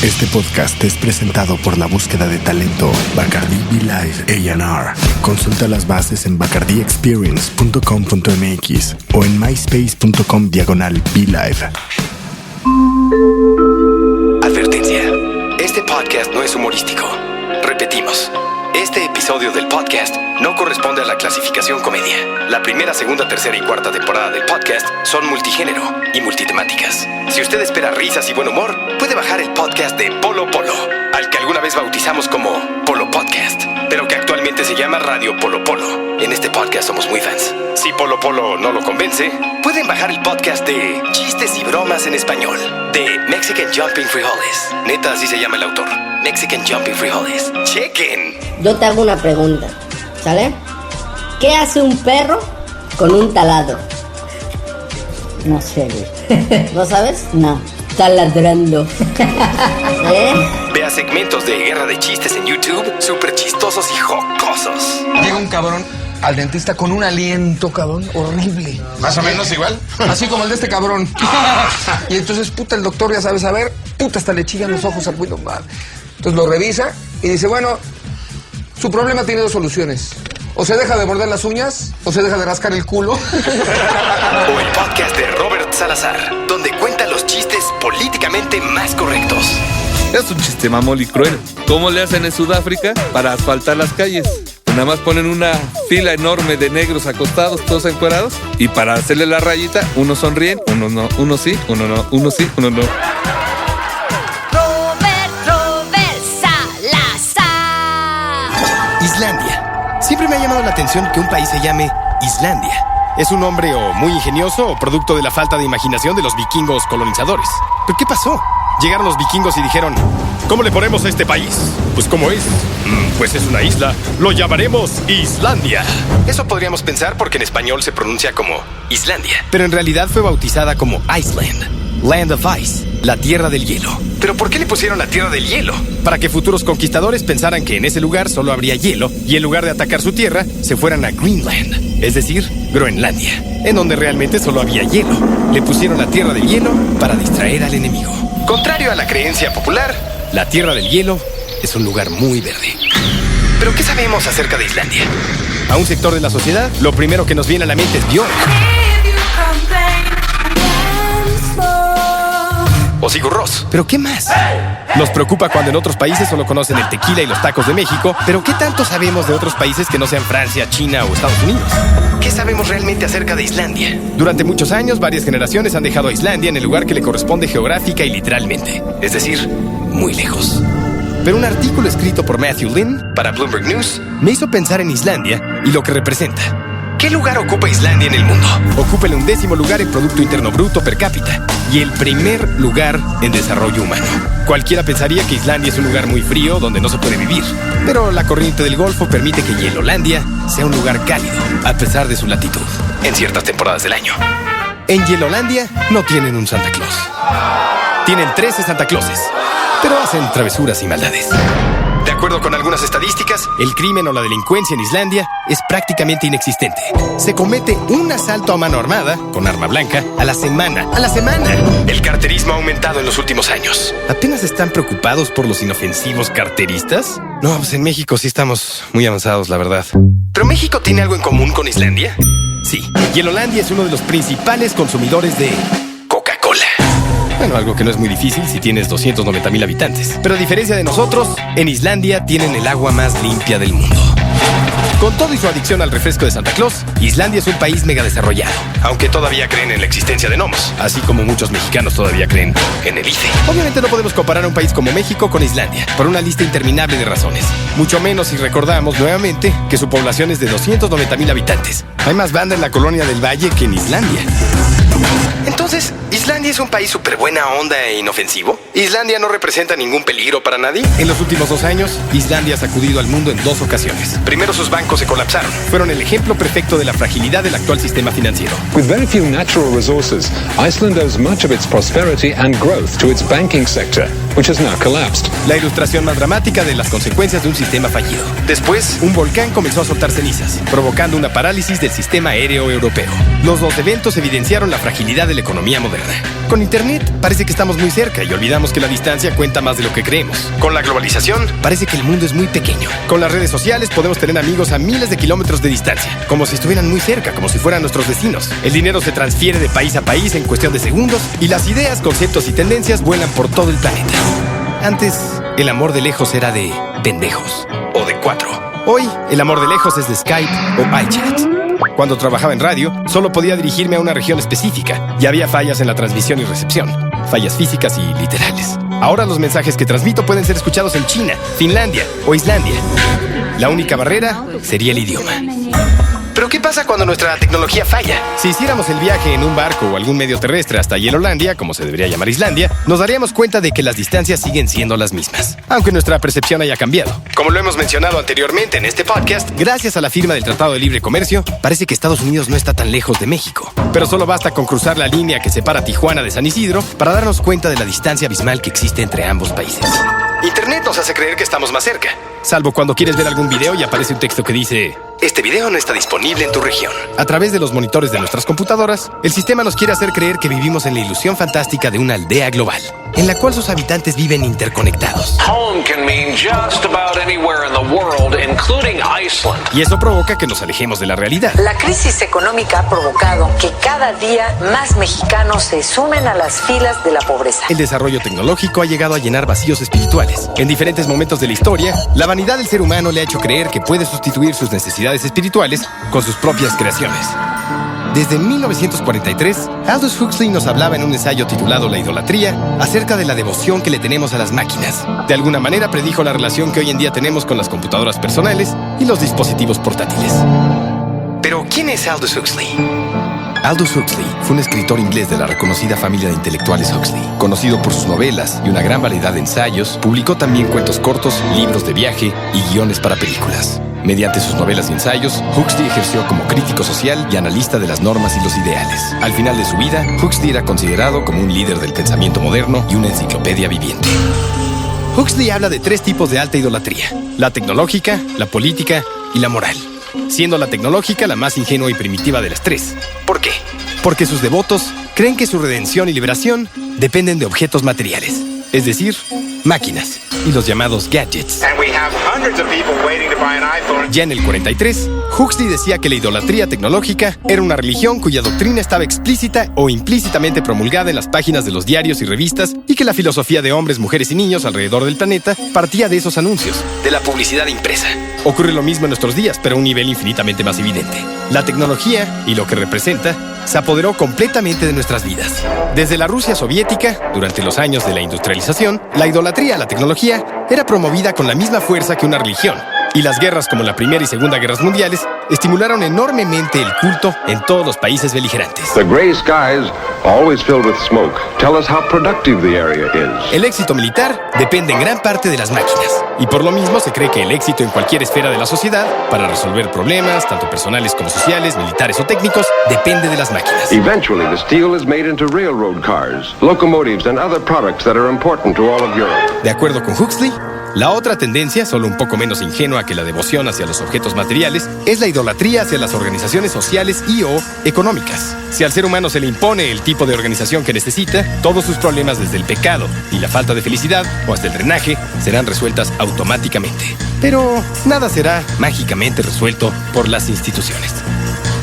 Este podcast es presentado por la búsqueda de talento Bacardi Be-Live A&R. Consulta las bases en bacardiexperience.com.mx o en myspace.com/Be-Live. Advertencia. Este podcast no es humorístico. Repetimos. Este episodio del podcast no corresponde a la clasificación comedia. La primera, segunda, tercera y cuarta temporada del podcast son multigénero y multitemáticas. Si usted espera risas y buen humor, puede bajar el podcast de Polo Polo, al que alguna vez bautizamos como Polo Podcast, pero que actualmente se llama Radio Polo Polo. En este podcast somos muy fans. Si Polo Polo no lo convence, pueden bajar el podcast de Chistes y Bromas en Español, de Mexican Jumping Frijoles. Neta, así se llama el autor. Mexican Jumping Frijoles. ¡Chequen! Yo te hago una pregunta, ¿sale? ¿Qué hace un perro con un taladro? No sé, güey. ¿No sabes? No. Está ladrando. Vea segmentos de Guerra de Chistes en YouTube, súper chistosos y jocosos. Llega un cabrón al dentista con un aliento, cabrón, horrible. ¿Más o menos igual? Así como el de este cabrón. Y entonces, el doctor ya sabe saber, hasta le chillan los ojos al güey, no mames. Entonces lo revisa y dice, bueno, su problema tiene dos soluciones. O se deja de morder las uñas, o se deja de rascar el culo. O el podcast de Robert Salazar, donde cuenta los chistes políticamente más correctos. Es un chiste mamón y cruel. ¿Cómo le hacen en Sudáfrica para asfaltar las calles? Nada más ponen una fila enorme de negros acostados, todos encuerados, y para hacerle la rayita, unos sonríen, unos no, unos sí, uno no, unos sí, uno no. Robert Salazar. Islandia. Siempre me ha llamado la atención que un país se llame Islandia. ¿Es un nombre o muy ingenioso o producto de la falta de imaginación de los vikingos colonizadores? ¿Pero qué pasó? Llegaron los vikingos y dijeron, ¿cómo le ponemos a este país? Pues ¿cómo es? Pues es una isla. Lo llamaremos Islandia. Eso podríamos pensar porque en español se pronuncia como Islandia. Pero en realidad fue bautizada como Iceland, Land of Ice, la tierra del hielo. ¿Pero por qué le pusieron la tierra del hielo? Para que futuros conquistadores pensaran que en ese lugar solo habría hielo y en lugar de atacar su tierra, se fueran a Greenland, es decir, Groenlandia, en donde realmente solo había hielo. Le pusieron la tierra del hielo para distraer al enemigo. Contrario a la creencia popular, la tierra del hielo es un lugar muy verde. ¿Pero qué sabemos acerca de Islandia? A un sector de la sociedad, lo primero que nos viene a la mente es Björk o Sigur Rós. ¿Pero qué más? Nos preocupa cuando en otros países solo conocen el tequila y los tacos de México, pero ¿qué tanto sabemos de otros países que no sean Francia, China o Estados Unidos? ¿Qué sabemos realmente acerca de Islandia? Durante muchos años, varias generaciones han dejado a Islandia en el lugar que le corresponde geográfica y literalmente, es decir, muy lejos. Pero un artículo escrito por Matthew Lynn para Bloomberg News me hizo pensar en Islandia y lo que representa. ¿Qué lugar ocupa Islandia en el mundo? Ocupa el 11º lugar en Producto Interno Bruto per cápita y el primer lugar en desarrollo humano. Cualquiera pensaría que Islandia es un lugar muy frío donde no se puede vivir, pero la corriente del Golfo permite que Yielolandia sea un lugar cálido, a pesar de su latitud, en ciertas temporadas del año. En Yielolandia no tienen un Santa Claus. Tienen 13 Santa Clauses, pero hacen travesuras y maldades. De acuerdo con algunas estadísticas, el crimen o la delincuencia en Islandia es prácticamente inexistente. Se comete un asalto a mano armada, con arma blanca, a la semana. ¡A la semana! El carterismo ha aumentado en los últimos años. ¿Apenas están preocupados por los inofensivos carteristas? No, pues en México sí estamos muy avanzados, la verdad. ¿Pero México tiene algo en común con Islandia? Sí. Yielolandia es uno de los principales consumidores de Coca-Cola. Bueno, algo que no es muy difícil si tienes 290,000 habitantes. Pero a diferencia de nosotros, en Islandia tienen el agua más limpia del mundo. Con todo y su adicción al refresco de Santa Claus, Islandia es un país mega desarrollado, aunque todavía creen en la existencia de gnomos, así como muchos mexicanos todavía creen en el IFE. Obviamente no podemos comparar a un país como México con Islandia, por una lista interminable de razones. Mucho menos si recordamos nuevamente que su población es de 290,000 habitantes. Hay más banda en la colonia del Valle que en Islandia. Entonces, ¿Islandia es un país súper buena onda e inofensivo? ¿Islandia no representa ningún peligro para nadie? En los últimos 2 años, Islandia ha sacudido al mundo en 2 ocasiones. Primero, sus bancos se colapsaron. Fueron el ejemplo perfecto de la fragilidad del actual sistema financiero. With very few natural resources, Iceland owes much of its prosperity and growth to its banking sector. which has now collapsed. La ilustración más dramática de las consecuencias de un sistema fallido. Después, un volcán comenzó a soltar cenizas, provocando una parálisis del sistema aéreo europeo. Los dos eventos evidenciaron la fragilidad de la economía moderna. Con Internet, parece que estamos muy cerca y olvidamos que la distancia cuenta más de lo que creemos. Con la globalización, parece que el mundo es muy pequeño. Con las redes sociales podemos tener amigos a miles de kilómetros de distancia, como si estuvieran muy cerca, como si fueran nuestros vecinos. El dinero se transfiere de país a país en cuestión de segundos y las ideas, conceptos y tendencias vuelan por todo el planeta. Antes, el amor de lejos era de pendejos o de 4. Hoy, el amor de lejos es de Skype o iChat. Cuando trabajaba en radio, solo podía dirigirme a una región específica y había fallas en la transmisión y recepción, fallas físicas y literales. Ahora los mensajes que transmito pueden ser escuchados en China, Finlandia o Islandia. La única barrera sería el idioma. Pero ¿qué pasa cuando nuestra tecnología falla? Si hiciéramos el viaje en un barco o algún medio terrestre hasta Yielolandia, como se debería llamar Islandia, nos daríamos cuenta de que las distancias siguen siendo las mismas, aunque nuestra percepción haya cambiado. Como lo hemos mencionado anteriormente en este podcast, gracias a la firma del Tratado de Libre Comercio, parece que Estados Unidos no está tan lejos de México. Pero solo basta con cruzar la línea que separa Tijuana de San Isidro para darnos cuenta de la distancia abismal que existe entre ambos países. Internet nos hace creer que estamos más cerca, salvo cuando quieres ver algún video y aparece un texto que dice: este video no está disponible en tu región. A través de los monitores de nuestras computadoras, el sistema nos quiere hacer creer que vivimos en la ilusión fantástica de una aldea global, en la cual sus habitantes viven interconectados. Home can mean just about anywhere in the world, including Iceland. Y eso provoca que nos alejemos de la realidad. La crisis económica ha provocado que cada día más mexicanos se sumen a las filas de la pobreza. El desarrollo tecnológico ha llegado a llenar vacíos espirituales. En diferentes momentos de la historia, la vanidad del ser humano le ha hecho creer que puede sustituir sus necesidades espirituales con sus propias creaciones. Desde 1943, Aldous Huxley nos hablaba en un ensayo titulado La idolatría acerca de la devoción que le tenemos a las máquinas. De alguna manera predijo la relación que hoy en día tenemos con las computadoras personales y los dispositivos portátiles. Pero, ¿quién es Aldous Huxley? Aldous Huxley fue un escritor inglés de la reconocida familia de intelectuales Huxley. Conocido por sus novelas y una gran variedad de ensayos, publicó también cuentos cortos, libros de viaje y guiones para películas. Mediante sus novelas y ensayos, Huxley ejerció como crítico social y analista de las normas y los ideales. Al final de su vida, Huxley era considerado como un líder del pensamiento moderno y una enciclopedia viviente. Huxley habla de 3 tipos de alta idolatría: la tecnológica, la política y la moral, siendo la tecnológica la más ingenua y primitiva de las 3. ¿Por qué? Porque sus devotos creen que su redención y liberación dependen de objetos materiales, es decir, máquinas y los llamados gadgets. Ya en el 43, Huxley decía que la idolatría tecnológica era una religión cuya doctrina estaba explícita o implícitamente promulgada en las páginas de los diarios y revistas y que la filosofía de hombres, mujeres y niños alrededor del planeta partía de esos anuncios, de la publicidad impresa. Ocurre lo mismo en nuestros días, pero a un nivel infinitamente más evidente. La tecnología y lo que representa se apoderó completamente de nuestras vidas. Desde la Rusia soviética, durante los años de la industrialización, la idolatría a la tecnología era promovida con la misma fuerza que una religión. Y las guerras como la Primera y Segunda Guerras Mundiales estimularon enormemente el culto en todos los países beligerantes. The gray skies, always filled with smoke, tell us how productive the area is. El éxito militar depende en gran parte de las máquinas. Y por lo mismo se cree que el éxito en cualquier esfera de la sociedad, para resolver problemas, tanto personales como sociales, militares o técnicos, depende de las máquinas. Eventually, the steel is made into railroad cars, locomotives and other products that are important to all of Europe. De acuerdo con Huxley, la otra tendencia, solo un poco menos ingenua que la devoción hacia los objetos materiales, es la idolatría hacia las organizaciones sociales y o económicas. Si al ser humano se le impone el tipo de organización que necesita, todos sus problemas, desde el pecado y la falta de felicidad o hasta el drenaje, serán resueltas automáticamente. Pero nada será mágicamente resuelto por las instituciones.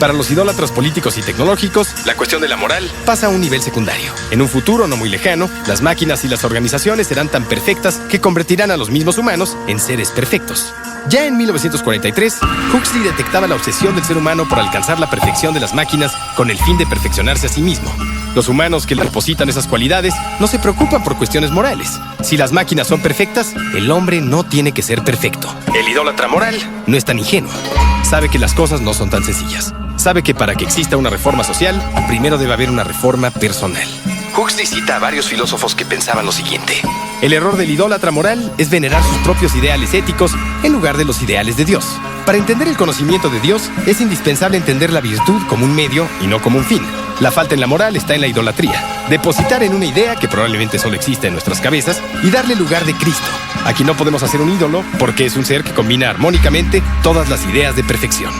Para los idólatras políticos y tecnológicos, la cuestión de la moral pasa a un nivel secundario. En un futuro no muy lejano, las máquinas y las organizaciones serán tan perfectas que convertirán a los mismos humanos en seres perfectos. Ya en 1943, Huxley detectaba la obsesión del ser humano por alcanzar la perfección de las máquinas con el fin de perfeccionarse a sí mismo. Los humanos que le depositan esas cualidades no se preocupan por cuestiones morales. Si las máquinas son perfectas, el hombre no tiene que ser perfecto. El idólatra moral no es tan ingenuo. Sabe que las cosas no son tan sencillas. Sabe que para que exista una reforma social, primero debe haber una reforma personal. Huxley cita a varios filósofos que pensaban lo siguiente: el error del idólatra moral es venerar sus propios ideales éticos en lugar de los ideales de Dios. Para entender el conocimiento de Dios, es indispensable entender la virtud como un medio y no como un fin. La falta en la moral está en la idolatría. Depositar en una idea que probablemente solo existe en nuestras cabezas y darle lugar de Cristo. Aquí no podemos hacer un ídolo porque es un ser que combina armónicamente todas las ideas de perfección.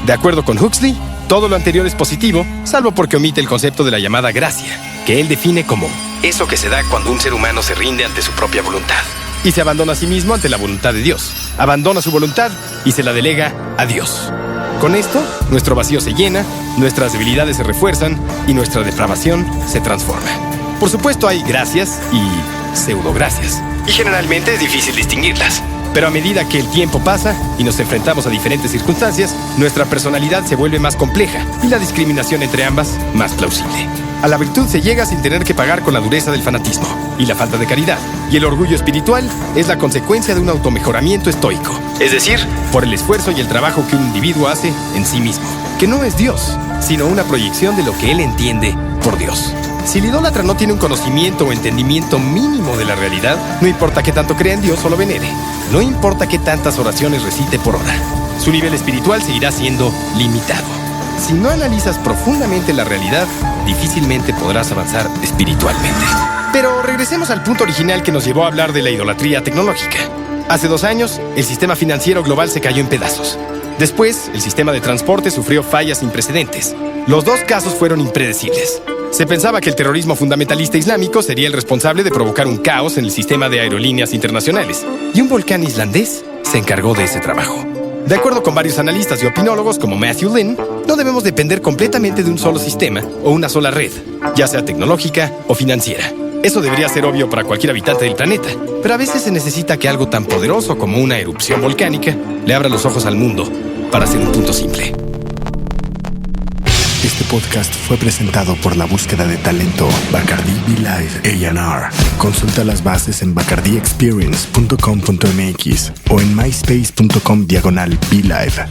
De acuerdo con Huxley, todo lo anterior es positivo, salvo porque omite el concepto de la llamada gracia, que él define como eso que se da cuando un ser humano se rinde ante su propia voluntad y se abandona a sí mismo ante la voluntad de Dios. Abandona su voluntad y se la delega a Dios. Con esto, nuestro vacío se llena, nuestras debilidades se refuerzan y nuestra depravación se transforma. Por supuesto, hay gracias y pseudogracias, y generalmente es difícil distinguirlas. Pero a medida que el tiempo pasa y nos enfrentamos a diferentes circunstancias, nuestra personalidad se vuelve más compleja y la discriminación entre ambas más plausible. A la virtud se llega sin tener que pagar con la dureza del fanatismo y la falta de caridad. Y el orgullo espiritual es la consecuencia de un automejoramiento estoico. Es decir, por el esfuerzo y el trabajo que un individuo hace en sí mismo. Que no es Dios, sino una proyección de lo que él entiende por Dios. Si el idólatra no tiene un conocimiento o entendimiento mínimo de la realidad, no importa qué tanto crea en Dios o lo venere. No importa qué tantas oraciones recite por hora. Su nivel espiritual seguirá siendo limitado. Si no analizas profundamente la realidad, difícilmente podrás avanzar espiritualmente. Pero regresemos al punto original que nos llevó a hablar de la idolatría tecnológica. Hace 2 años, el sistema financiero global se cayó en pedazos. Después, el sistema de transporte sufrió fallas sin precedentes. Los 2 casos fueron impredecibles. Se pensaba que el terrorismo fundamentalista islámico sería el responsable de provocar un caos en el sistema de aerolíneas internacionales, y un volcán islandés se encargó de ese trabajo. De acuerdo con varios analistas y opinólogos como Matthew Lynn, no debemos depender completamente de un solo sistema o una sola red, ya sea tecnológica o financiera. Eso debería ser obvio para cualquier habitante del planeta, pero a veces se necesita que algo tan poderoso como una erupción volcánica le abra los ojos al mundo para hacer un punto simple. Este podcast fue presentado por la búsqueda de talento Bacardi Be-Live A&R. Consulta las bases en bacardiexperience.com.mx o en myspace.com/Be-Live.